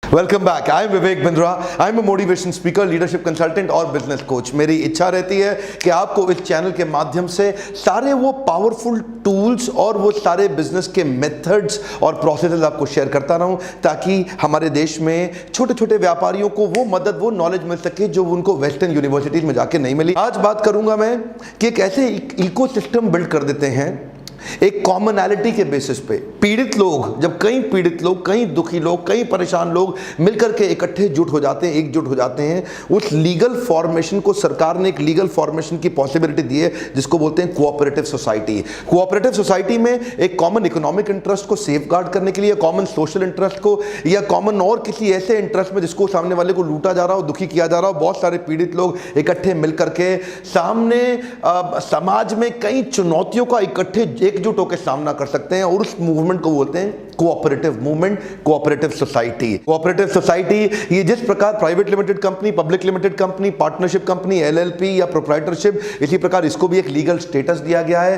Welcome back. I am Vivek Bindra. I am a motivation speaker, leadership consultant और business coach. मेरी इच्छा रहती है कि आपको इस चैनल के माध्यम से सारे वो पावरफुल टूल्स और वो सारे बिजनेस के मेथड्स और प्रोसेसेस आपको शेयर करता रहूं, ताकि हमारे देश में छोटे छोटे व्यापारियों को वो मदद, वो नॉलेज मिल सके जो उनको वेस्टर्न यूनिवर्सिटीज में जाके नहीं मिली। आज बात करूंगा मैं कि एक ऐसे इकोसिस्टम बिल्ड कर देते हैं एक कॉमनैलिटी के बेसिस पे। पीड़ित लोग, जब कई पीड़ित लोग, कई दुखी लोग, कई परेशान लोग मिलकर के इकट्ठे जुट हो जाते हैं, एकजुट हो जाते हैं, उस लीगल फॉर्मेशन को सरकार ने एक लीगल फॉर्मेशन की पॉसिबिलिटी दी है जिसको बोलते हैं कोऑपरेटिव सोसाइटी। कोऑपरेटिव सोसाइटी में एक कॉमन इकोनॉमिक इंटरेस्ट को सेफगार्ड करने के लिए, कॉमन सोशल इंटरेस्ट को, या कॉमन और किसी ऐसे इंटरेस्ट में जिसको सामने वाले को लूटा जा रहा हो, दुखी किया जा रहा हो, बहुत सारे पीड़ित लोग इकट्ठे मिलकर के सामने समाज में कई चुनौतियों का इकट्ठे एकजुट होकर सामना कर सकते हैं, और उस मूवमेंट को बोलते हैं cooperative movement, cooperative society. Cooperative society ये जिस प्रकार private limited company, public limited company, partnership company, LLP या प्रोप्राइटरशिप, इसी प्रकार इसको भी एक लीगल स्टेटस दिया गया है।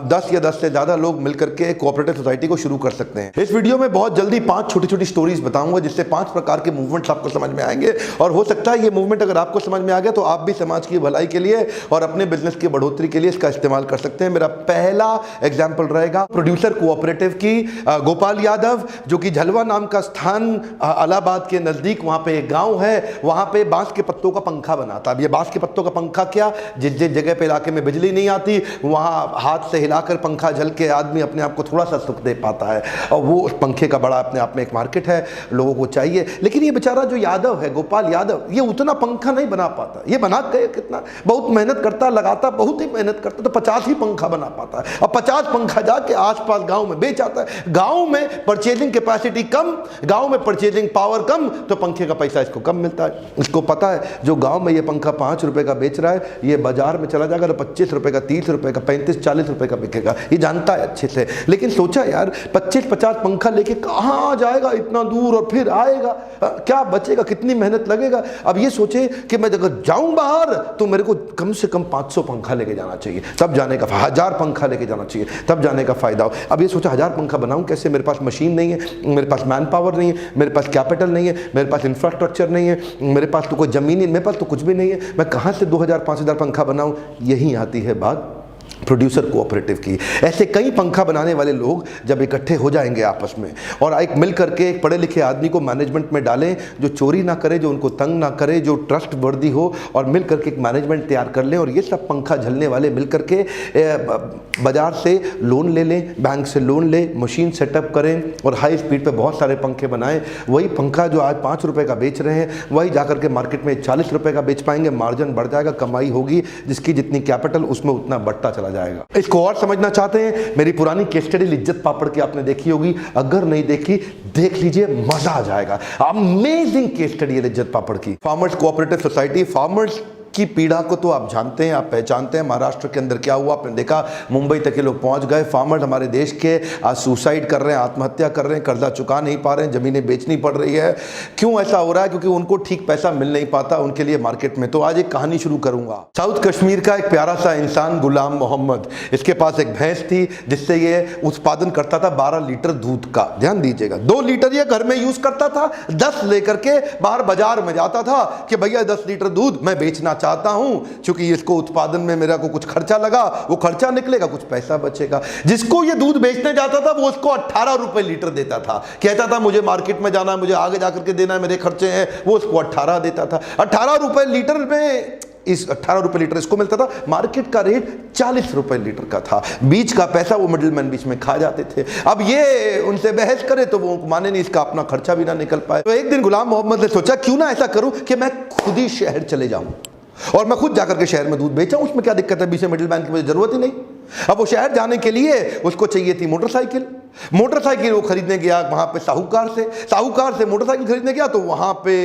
10 या 10 से ज्यादा लोग मिलकर के कोऑपरेटिव सोसाइटी को शुरू कर सकते हैं। इस वीडियो में बहुत जल्दी 5 छोटी छोटी स्टोरीज बताऊंगा जिससे 5 प्रकार के मूवमेंट्स आपको समझ में आएंगे, और हो सकता है ये मूवमेंट अगर आपको समझ में आ गया तो आप भी समाज की भलाई के लिए और अपने बिजनेस की बढ़ोतरी के लिए इसका इस्तेमाल कर सकते हैं। मेरा पहला एग्जाम्पल रहेगा प्रोड्यूसर कोऑपरेटिव की। गोपाल यादव, जो कि झलवा नाम का स्थान इलाहाबाद के नजदीक, वहां पे एक गांव है, वहां पे बांस के पत्तों का पंखा बनाता। अब ये बांस के पत्तों का पंखा क्या, जिस जिस जगह पे इलाके में बिजली नहीं आती वहां हाथ से हिलाकर पंखा झल के आदमी अपने आप को थोड़ा सा सुख दे पाता है, और वो उस पंखे का बड़ा अपने आप में एक मार्केट है, लोगों को चाहिए। लेकिन ये बेचारा जो यादव है, गोपाल यादव, ये उतना पंखा नहीं बना पाता। ये बना के कितना बहुत मेहनत करता, लगाता, बहुत ही मेहनत करता, तो 50 ही पंखा बना पाता है। अब 50 पंखा जाके आसपास गांव में बेच आता है। गांव में परचेजिंग कैपेसिटी कम, गांव में परचेजिंग पावर कम, तो पंखे का पैसा इसको कम मिलता है। इसको पता है जो गांव में ये पंखा 5 रुपए का बेच रहा है, ये बाजार में चला जाएगा तो 25 रुपए का, 30 रुपए का, 35-40 रुपए का बिकेगा। ये जानता है अच्छे से। लेकिन सोचा यार 25-50 पंखा लेके कहां जाएगा इतना दूर, और फिर आएगा क्या बचेगा, कितनी मेहनत लगेगा। अब ये सोचे कि मैं अगर जाऊं बाहर तो मेरे को कम से कम 500 पंखा लेके जाना चाहिए, तब जाने का 1000 पंखा लेके जाना चाहिए, तब जाने का फायदा हो। अब ये सोचा 1000 पंखा बनाऊं कैसे, मेरे पास मशीन नहीं है, मेरे पास मैन पावर नहीं है, मेरे पास कैपिटल नहीं है, मेरे पास इंफ्रास्ट्रक्चर नहीं है, मेरे पास तो कोई जमीन नहीं, मेरे पास तो कुछ भी नहीं है, मैं कहां से 2000-5000 पंखा बनाऊं। यही आती है बात प्रोड्यूसर कोऑपरेटिव की। ऐसे कई पंखा बनाने वाले लोग जब इकट्ठे हो जाएंगे आपस में, और एक मिल करके एक पढ़े लिखे आदमी को मैनेजमेंट में डालें जो चोरी ना करे, जो उनको तंग ना करे, जो ट्रस्ट वर्दी हो, और मिल करके एक मैनेजमेंट तैयार कर लें, और ये सब पंखा झलने वाले मिल करके बाजार से लोन ले लें, बैंक से लोन लें, मशीन सेटअप करें और हाई स्पीड पे बहुत सारे पंखे बनाएं। वही पंखा जो आज 5 रुपए का बेच रहे हैं, वही जाकर के मार्केट में 40 रुपए का बेच पाएंगे। मार्जिन बढ़ जाएगा, कमाई होगी, जिसकी जितनी कैपिटल उसमें उतना बढ़ता चला जाएगा। इसको और समझना चाहते हैं, मेरी पुरानी केस स्टडी लिज्जत पापड़ की आपने देखी होगी, अगर नहीं देखी देख लीजिए, मजा आ जाएगा। अमेजिंग केस स्टडी है लिज्जत पापड़ की। Farmers cooperative society. फार्मर्स की पीड़ा को तो आप जानते हैं, आप पहचानते हैं। महाराष्ट्र के अंदर क्या हुआ आपने देखा, मुंबई तक के लोग पहुंच गए। फार्मर्स हमारे देश के आज सुसाइड कर रहे हैं, आत्महत्या कर रहे हैं, कर्जा चुका नहीं पा रहे हैं, जमीनें बेचनी पड़ रही है। क्यों ऐसा हो रहा है? क्योंकि उनको ठीक पैसा मिल नहीं पाता उनके लिए मार्केट में। तो आज एक कहानी शुरू करूंगा। साउथ कश्मीर का एक प्यारा सा इंसान गुलाम मोहम्मद, इसके पास एक भैंस थी जिससे ये उत्पादन करता था 12 लीटर दूध का। ध्यान दीजिएगा, 2 लीटर ये घर में यूज करता था, 10 लेकर के बाहर बाजार में जाता था कि भैया 10 लीटर दूध मैं बेचना चाहता हूं, क्योंकि इसको उत्पादन में मेरा को कुछ खर्चा लगा, वो खर्चा निकलेगा, कुछ पैसा बचेगा। जिसको ये दूध बेचने जाता था वो उसको 18 रुपए लीटर देता था। कहता था मुझे मार्केट में जाना है, मुझे आगे जाकर के देना है, मेरे खर्चे हैं, वो उसको 18 देता था। 18 रुपए लीटर में इस 18 रुपए लीटर इसको मिलता था। मार्केट का रेट 40 रुपए लीटर का था। बीच का पैसा वो मिडिलमैन बीच में खा जाते थे। अब ये उनसे बहस करे तो वो माने नहीं, इसका अपना खर्चा भी ना निकल पाए। तो एक दिन गुलाम मोहम्मद ने सोचा क्यों ना ऐसा करूं कि मैं खुद ही शहर चले जाऊं और मैं खुद जाकर के शहर में दूध बेचा। उसमें क्या दिक्कत है, बीच में मिडिल मैन की मुझे जरूरत ही नहीं। अब वो शहर जाने के लिए उसको चाहिए थी मोटरसाइकिल। मोटरसाइकिल वो खरीदने गया वहां पे साहूकार से मोटरसाइकिल खरीदने गया, तो वहां पे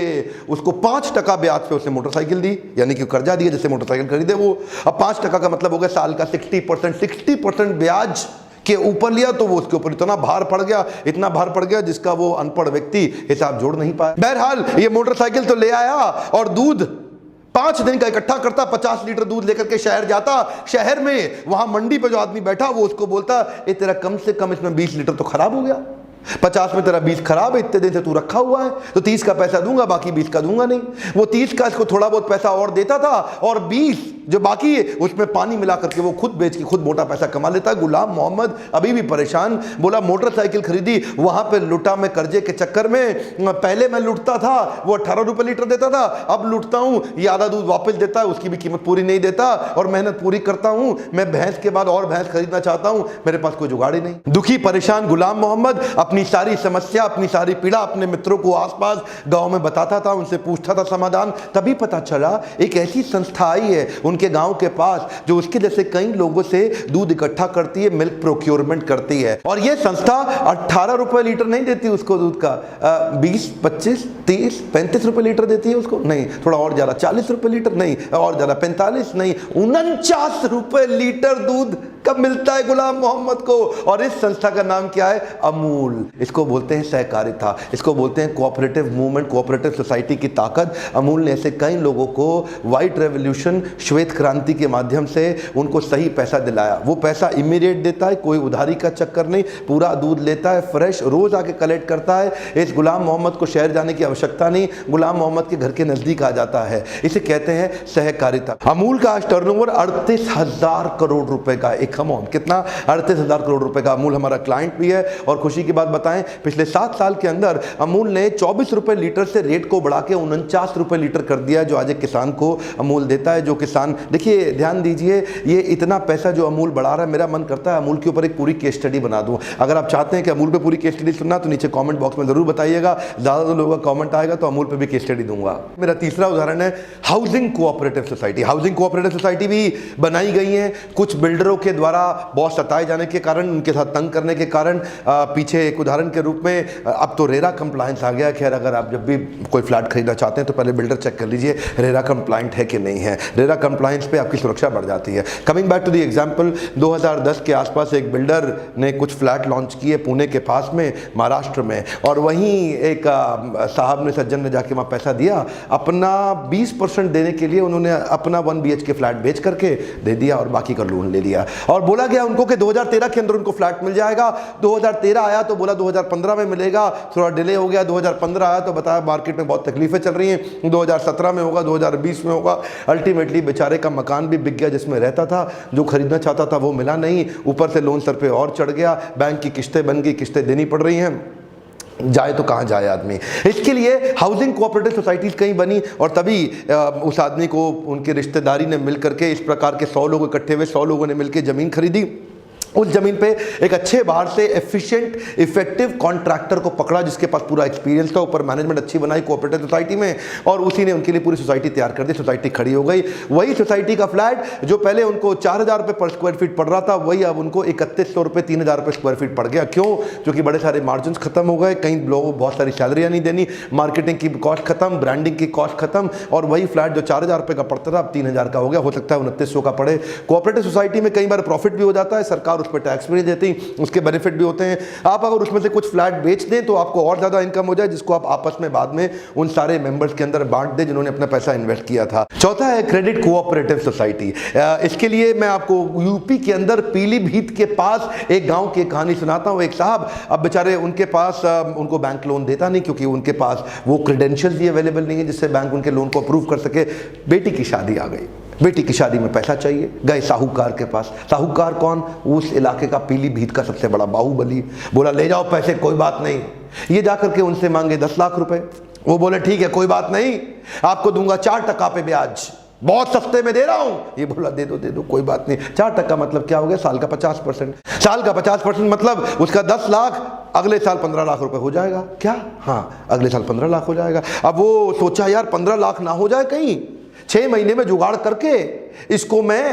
उसको 5% ब्याज पे उसने मोटरसाइकिल दी, यानी कि कर्जा दिया जिससे मोटरसाइकिल खरीदे वो। अब 5% का मतलब हो गया साल का 60% ब्याज के ऊपर लिया, तो वो उसके ऊपर इतना भार पड़ गया जिसका वो अनपढ़ व्यक्ति हिसाब जोड़ नहीं पाया। बहरहाल ये मोटरसाइकिल तो ले आया और दूध 5 दिन का इकट्ठा करता, 50 लीटर दूध लेकर के शहर जाता। शहर में वहां मंडी पे जो आदमी बैठा वो उसको बोलता, ए तेरा कम से कम इसमें 20 लीटर तो खराब हो गया। 50 में तेरा 20 खराब है, इतने दिन से तू रखा हुआ है, तो 30 का पैसा दूंगा, बाकी 20 का दूंगा नहीं। वो 30 का इसको थोड़ा बहुत पैसा और देता था, और 20 जो बाकी है उसमें पानी मिला करके वो खुद बेच के खुद मोटा पैसा कमा लेता है। गुलाम मोहम्मद अभी भी परेशान, बोला मोटरसाइकिल खरीदी, वहां पे लुटा मैं कर्जे के चक्कर में। पहले मैं लुटता था, वो 18 रुपए लीटर देता था, अब लुटता हूं, ये आधा दूध वापस देता है, उसकी भी कीमत पूरी नहीं देता, और मेहनत पूरी करता हूं। मैं भैंस के बाद और भैंस खरीदना चाहता हूं, मेरे पास कोई जुगाड़ ही नहीं। दुखी परेशान गुलाम मोहम्मद अपनी सारी समस्या, अपनी सारी पीड़ा अपने मित्रों को आसपास गांव में बताता था, उनसे पूछता था समाधान। तभी पता चला एक ऐसी संस्था आई है उनके गांव के पास जो उसके जैसे कई लोगों से दूध इकट्ठा करती है, मिल्क प्रोक्योरमेंट करती है। और यह संस्था 18 रुपए लीटर नहीं देती उसको दूध का, 20, 25, 30, 35 रुपए लीटर देती है उसको, नहीं थोड़ा और ज्यादा, 40 रुपए लीटर नहीं, और ज्यादा 45 नहीं, 49 रुपए लीटर दूध कब मिलता है गुलाम मोहम्मद को। और इस संस्था का नाम क्या है? अमूल। इसको बोलते हैं सहकारिता, इसको बोलते हैं कोऑपरेटिव मूवमेंट, कोऑपरेटिव सोसाइटी की ताकत। अमूल ने ऐसे कई लोगों को व्हाइट रेवोल्यूशन, श्वेत क्रांति के माध्यम से उनको सही पैसा दिलाया। वो पैसा इमीडिएट देता है, कोई उधारी का चक्कर नहीं, पूरा दूध लेता है फ्रेश, रोज आके कलेक्ट करता है। इस गुलाम मोहम्मद को शहर जाने की आवश्यकता नहीं, गुलाम मोहम्मद के घर के नजदीक आ जाता है। इसे कहते हैं सहकारिता। अमूल का आज टर्नओवर 38,000 करोड़ रुपए का, एक कमॉन कितना, 38,000 करोड़ रुपए का। अमूल हमारा क्लाइंट भी है। और खुशी की बात बताएं, पिछले 7 साल के अंदर अमूल ने 24 रुपए लीटर से रेट को बढ़ा के 49 रुपए लीटर कर दिया, जो आज एक किसान को अमूल देता है। जो किसान, देखिए ध्यान दीजिए, ये इतना पैसा जो अमूल बढ़ा रहा है, मेरा मन करता है अमूल के ऊपर एक पूरी केस स्टडी बना दूं। अगर आप चाहते हैं कि अमूल पे पूरी केस स्टडी सुनना तो नीचे कमेंट बॉक्स में जरूर बताइएगा, ज्यादा लोगों का कमेंट आएगा तो अमूल पे भी केस स्टडी दूंगा। मेरा तीसरा उदाहरण है housing cooperative society. Housing cooperative society भी बनाई गई है कुछ बिल्डरों के द्वारा, बहुत सताए जाने के कारण, उनके साथ तंग करने के कारण। पीछे एक उदाहरण के रूप में अब तो रेरा कंप्लायंस आ गया। खैर, अगर आप जब भी कोई फ्लैट खरीदना चाहते हैं तो पहले बिल्डर चेक कर लीजिए रेरा कंप्लायंट है कि नहीं है। रेरा कंप्लायंस पे आपकी सुरक्षा बढ़ जाती है। Coming back to the example, 2010 के आसपास एक बिल्डर ने कुछ फ्लैट लॉन्च किए पुणे के पास में, महाराष्ट्र में, और वहीं एक साहब ने, सज्जन ने जाके वहाँ पैसा दिया। अपना 20% देने के लिए उन्होंने अपना 1 BHK फ्लैट बेच करके दे दिया और बाकी का लोन ले लिया। और बोला गया उनको कि 2013 के अंदर उनको फ्लैट मिल जाएगा। 2013 आया तो बोला 2015 में मिलेगा, थोड़ा डिले हो गया। 2015 आया तो बताया मार्केट में बहुत तकलीफें चल रही हैं, 2017 में होगा, 2020 में होगा। अल्टीमेटली बेचारे का मकान भी बिक गया जिसमें रहता था, जो खरीदना चाहता था वो मिला नहीं, ऊपर से लोन सर पे और चढ़ गया, बैंक की किस्तें बन गई, किस्तें देनी पड़ रही हैं, जाए तो कहाँ जाए आदमी। इसके लिए हाउसिंग कोऑपरेटिव सोसाइटीज कहीं बनी, और तभी उस आदमी को उनके रिश्तेदारी ने मिल करके, इस प्रकार के 100 लोग इकट्ठे हुए, 100 लोगों ने मिलकर ज़मीन खरीदी। उस जमीन पे एक अच्छे बाहर से एफिशिएंट इफेक्टिव कॉन्ट्रैक्टर को पकड़ा जिसके पास पूरा एक्सपीरियंस था, ऊपर मैनेजमेंट अच्छी बनाई कोऑपरेटिव सोसाइटी में, और उसी ने उनके लिए पूरी सोसाइटी तैयार कर दी। सोसाइटी खड़ी हो गई। वही सोसाइटी का फ्लैट जो पहले उनको 4,000 रुपये पर स्क्वायर फीट पड़ रहा था, वही अब उनको 3100 रुपये, 3,000 रुपये स्क्वायर फीट पड़ गया। क्यों? क्योंकि बड़े सारे मार्जिन खत्म हो गए, कई लोगों को बहुत सारी सैलरियाँ नहीं देनी, मार्केटिंग की कॉस्ट खत्म, ब्रांडिंग की कॉस्ट खत्म, और वही फ्लैट जो 4,000 रुपये का पड़ता था अब 3,000 का हो गया। हो सकता है 2900 का पड़े। कोऑपरेटिव सोसाइटी में कई बार प्रॉफिट भी हो जाता है, सरकार उस पर टैक्स भी नहीं देती, उसके बेनिफिट भी होते हैं। आप अगर उसमें से कुछ फ्लैट बेच दें तो आपको और ज्यादा इनकम हो जाए, जिसको आप आपस में बाद में उन सारे मेंबर्स के अंदर बांट दें जिन्होंने अपना पैसा इन्वेस्ट किया था। चौथा है क्रेडिट कोऑपरेटिव सोसाइटी। इसके लिए मैं आपको यूपी के अंदर पीलीभीत के पास एक गांव की कहानी सुनाता हूं। एक साहब, अब बेचारे उनके पास उनको बैंक लोन देता नहीं, क्योंकि उनके पास वो क्रेडेंशियल्स ही अवेलेबल नहीं है जिससे बैंक उनके लोन को अप्रूव कर सके। बेटी की शादी आ गई, बेटी की शादी में पैसा चाहिए, गए साहूकार के पास। साहूकार कौन? उस इलाके का पीलीभीत का सबसे बड़ा बाहुबली। बोला ले जाओ पैसे, कोई बात नहीं। ये जाकर के उनसे मांगे 10 लाख रुपए। वो बोले ठीक है, कोई बात नहीं, आपको दूंगा 4% पे ब्याज, बहुत सस्ते में दे रहा हूं। ये बोला दे दो, कोई बात नहीं। 4% मतलब क्या हो गया? साल का 50%। साल का 50% मतलब उसका 10 लाख, अगले साल 15 लाख रुपए हो जाएगा। क्या? हाँ, अगले साल 15 लाख हो जाएगा। अब वो सोचा यार 15 लाख ना हो जाए कहीं, 6 महीने में जुगाड़ करके इसको मैं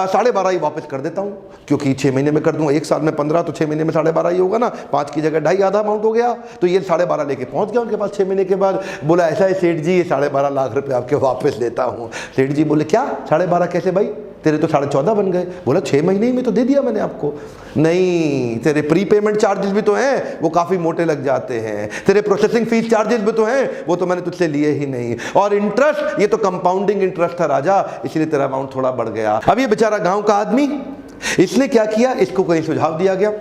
12.5 ही वापस कर देता हूं, क्योंकि 6 महीने में कर दूंगा, 1 साल में 15 तो 6 महीने में 12.5 ही होगा ना, 5 की जगह 2.5 आधा अमाउंट हो गया। तो ये 12.5 लेके पहुंच गया उनके पास 6 महीने के बाद। बोला ऐसा है सेठ जी, ये 12.5 लाख रुपए आपके वापस देता हूं। सेठ जी बोले क्या 12.5 कैसे भाई, तेरे तो 14.5 बन गए। बोला 6 महीने में तो दे दिया मैंने आपको। नहीं, तेरे प्री पेमेंट चार्जेस भी तो हैं, वो काफी मोटे लग जाते हैं। तेरे प्रोसेसिंग फीस चार्जेस भी तो हैं, वो तो मैंने तुझसे लिए ही नहीं। और इंटरेस्ट, ये तो कंपाउंडिंग इंटरेस्ट था राजा, इसलिए तेरा अमाउंट थोड़ा बढ़ गया। अब ये बेचारा गांव का आदमी, इसने क्या किया, इसको कहीं सुझाव दिया गया,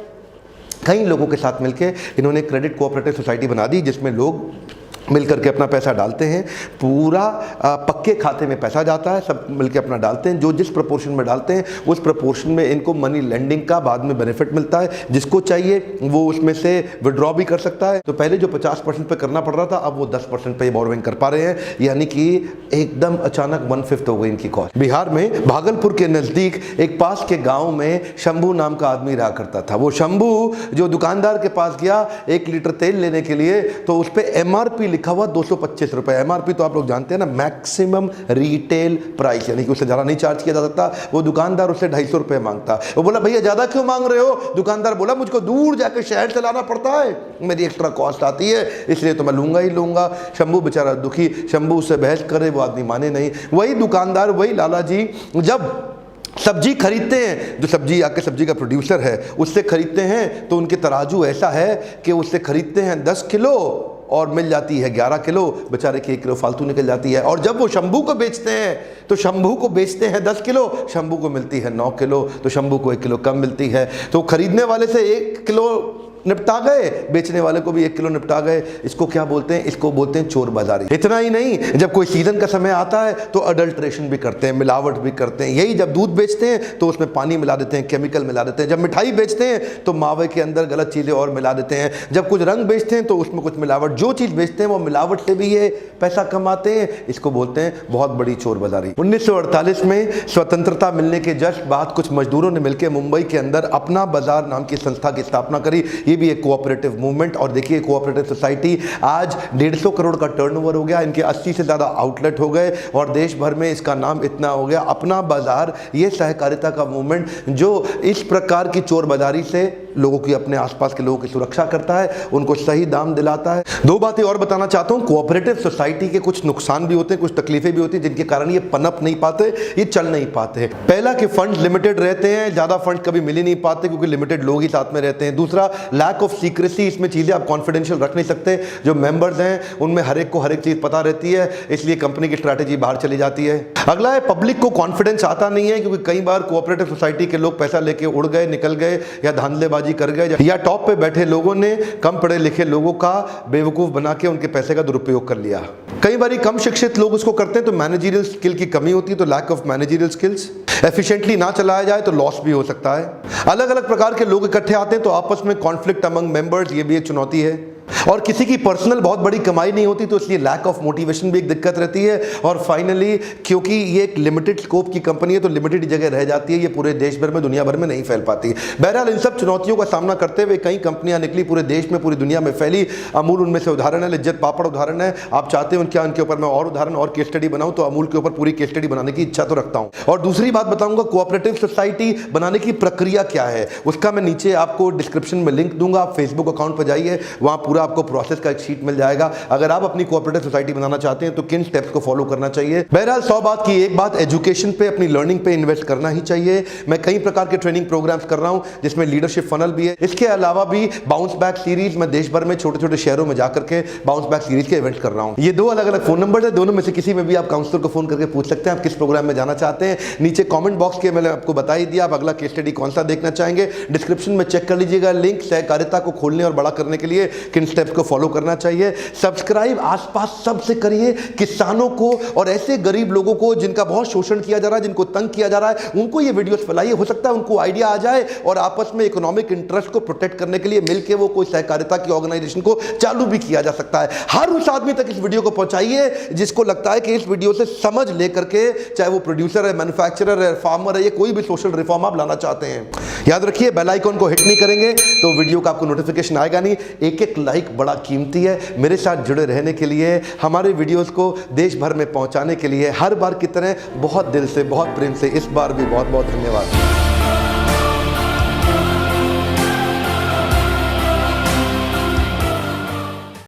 कई लोगों के साथ मिलकर इन्होंने क्रेडिट कोऑपरेटिव सोसाइटी बना दी, जिसमें लोग मिलकर के अपना पैसा डालते हैं। पूरा पक्के खाते में पैसा जाता है, सब मिलकर अपना डालते हैं। जो जिस प्रपोर्शन में डालते हैं उस प्रपोर्शन में इनको मनी लेंडिंग का बाद में बेनिफिट मिलता है। जिसको चाहिए वो उसमें से विड्रॉ भी कर सकता है। तो पहले जो 50% पे करना पड़ रहा था, अब वो 10% पे बोरोइंग कर पा रहे हैं, यानी कि एकदम अचानक 1/5 हो गई इनकी कॉस्ट। बिहार में भागलपुर के नज़दीक एक पास के गाँव में शंभू नाम का आदमी रहा करता था। वो शंभू जो दुकानदार के पास गया 1 लीटर तेल लेने के लिए, तो उस पर MRP लिखा हुआ 225 रुपए। MRP तो आप लोग जानते हैं ना, मैक्सिमम रिटेल प्राइस, यानी कि उससे ज़्यादा नहीं चार्ज किया जा सकता। वो दुकानदार उससे 250 रुपए मांगता। वो बोला भैया ज़्यादा क्यों मांग रहे हो? दुकानदार बोला मुझको दूर जाकर शहर से लाना पड़ता है, मेरी एक्स्ट्रा कॉस्ट आती है, इसलिए तो मैं लूंगा ही लूंगा। शंभू बेचारा दुखी, शंभू उससे बहस करे, वो आदमी माने नहीं। वही दुकानदार, वही लाला जी जब सब्जी खरीदते हैं, जो सब्जी का प्रोड्यूसर है उससे खरीदते हैं, तो उनके तराजू ऐसा है कि उससे खरीदते हैं 10 किलो और मिल जाती है 11 किलो, बेचारे की 1 किलो फालतू निकल जाती है। और जब वो शंभू को बेचते हैं तो शंभू को बेचते हैं 10 किलो, शंभू को मिलती है 9 किलो, तो शंभू को 1 किलो कम मिलती है। तो खरीदने वाले से 1 किलो निपटा गए, बेचने वाले को भी 1 किलो निपटा गए। इसको क्या बोलते हैं? इसको बोलते हैं चोर बाजारी। इतना ही नहीं, जब कोई सीजन का समय आता है तो अडल्ट्रेशन भी करते हैं, मिलावट भी करते हैं। यही जब दूध बेचते हैं तो उसमें पानी मिला देते हैं, केमिकल मिला देते हैं। जब मिठाई बेचते हैं तो मावे के अंदर गलत चीज़ें और मिला देते हैं। जब कुछ रंग बेचते हैं तो उसमें कुछ मिलावट। जो चीज़ बेचते हैं वो मिलावट से भी ये पैसा कमाते हैं। इसको बोलते हैं बहुत बड़ी चोर बाजारी। 1948 में स्वतंत्रता मिलने के जस्ट बाद कुछ मजदूरों ने मिलकर मुंबई के अंदर अपना बाजार नाम की संस्था की स्थापना करी। ये भी एक कोऑपरेटिव मूवमेंट। और देखिए कोऑपरेटिव सोसाइटी आज 150 करोड़ का टर्नओवर हो गया, इनके 80 से ज़्यादा आउटलेट हो गए और देश भर में इसका नाम इतना हो गया। अपना बाजार, ये सहकारिता का मूवमेंट जो इस प्रकार की चोर बाजारी से लोगों की, अपने आसपास के लोगों की सुरक्षा करता है, उनको सही दाम दिलाता है। 2 बातें और बताना चाहता हूँ। कोऑपरेटिव सोसाइटी के कुछ नुकसान भी होते हैं, कुछ तकलीफें भी होती हैं, जिनके कारण ये पनप नहीं पाते, ये चल नहीं पाते। पहला कि फंड लिमिटेड रहते हैं, ज़्यादा फंड कभी मिल ही नहीं पाते क्योंकि लिमिटेड लोग ही साथ में रहते हैं। दूसरा, लैक ऑफ सीक्रेसी, इसमें चीज़ें आप कॉन्फिडेंशियल रख नहीं सकते। जो मेंबर्स हैं उनमें हर एक को हर एक चीज़ पता रहती है, इसलिए कंपनी की स्ट्रैटेजी बाहर चली जाती है। अगला है, पब्लिक को कॉन्फिडेंस आता नहीं है, क्योंकि कई बार कोऑपरेटिव सोसाइटी के लोग पैसा लेके उड़ गए, निकल गए, या धांधलेबाजी कर गए, या टॉप पे बैठे लोगों ने कम पढ़े लिखे लोगों का बेवकूफ बना के उनके पैसे का दुरुपयोग कर लिया। कई बार कम शिक्षित लोग उसको करते हैं तो मैनेजरियल स्किल की कमी होती है, तो lack of managerial skills. Efficiently ना चलाया जाए तो लॉस भी हो सकता है। अलग अलग प्रकार के लोग इकट्ठे आते हैं तो आपस में कॉन्फ्लिक्ट अमंग मेंबर्स, ये भी एक चुनौती है। और किसी की पर्सनल बहुत बड़ी कमाई नहीं होती, तो इसलिए लैक ऑफ मोटिवेशन भी एक दिक्कत रहती है। और फाइनली, क्योंकि ये एक लिमिटेड स्कोप की कंपनी है तो लिमिटेड जगह रह जाती है, ये पूरे देश भर में, दुनिया भर में नहीं फैल पाती। बहरहाल इन सब चुनौतियों का सामना करते हुए कई कंपनियां निकली, पूरे देश में, पूरी दुनिया में फैली। अमूल उनमें से उदाहरण है, लिज्जत पापड़ उदाहरण है। आप चाहते हैं क्या उनके ऊपर मैं और उदाहरण और केस स्टडी बनाऊं, तो अमूल के ऊपर पूरी केस स्टडी बनाने की इच्छा तो रखता हूं। और दूसरी बात बताऊंगा, कोऑपरेटिव सोसाइटी बनाने की प्रक्रिया क्या है, उसका मैं नीचे आपको डिस्क्रिप्शन में लिंक दूंगा। आप फेसबुक अकाउंट पर जाइए, वहां पूरा आपको प्रोसेस का शीट मिल जाएगा। अगर आप अपनी कोऑपरेटिव सोसाइटी बनाना चाहते हैं तो किन स्टेप्स को फॉलो करना चाहिए। बहरहाल 100 बात की एक बात, एजुकेशन पे, अपनी लर्निंग पे इन्वेस्ट करना ही चाहिए। मैं कई प्रकार के ट्रेनिंग प्रोग्राम्स कर रहा हूं, जिसमें लीडरशिप फनल भी है। इसके अलावा भी बाउंस बैक सीरीज, मैं देश भर में छोटे छोटे शहरों में जाकर के बाउंस बैक सीरीज के इवेंट कर रहा हूं। ये 2 अलग अलग फोन नंबर है, दोनों में से किसी में भी आप काउंसलर को फोन करके पूछ सकते हैं आप किस प्रोग्राम में जाना चाहते हैं। नीचे कॉमेंट बॉक्स के मैंने आपको बता ही दिया, आप अगला केस स्टडी कौन सा देखना चाहेंगे डिस्क्रिप्शन में चेक कर लीजिएगा लिंक। सहकारिता को खोलने और बड़ा करने के लिए किन स्टेप्स को फॉलो करना चाहिए। सब्सक्राइब आसपास सबसे करिए, किसानों को और ऐसे गरीब लोगों को जिनका बहुत शोषण किया जा रहा है, जिनको तंग किया जा रहा है, उनको ये वीडियोस फैलाइए। हो सकता है उनको आइडिया आ जाए और आपस में इकोनॉमिक इंटरेस्ट को प्रोटेक्ट करने के लिए मिलकर वो कोई सहकारिता की ऑर्गेनाइजेशन को चालू भी किया जा सकता है। हर उस आदमी तक इस वीडियो को पहुंचाइए जिसको लगता है कि इस वीडियो से समझ लेकर के, चाहे वो प्रोड्यूसर है, मैन्युफैक्चरर है, फार्मर है, या कोई भी सोशल रिफॉर्म आप लाना चाहते हैं। याद रखिए, बेल आइकन को हिट नहीं करेंगे तो वीडियो का आपको नोटिफिकेशन आएगा नहीं। एक एक लाइक बड़ा कीमती है। मेरे साथ जुड़े रहने के लिए, हमारे वीडियोस को देश भर में पहुंचाने के लिए हर बार की तरह बहुत दिल से, बहुत प्रेम से इस बार भी बहुत बहुत धन्यवाद।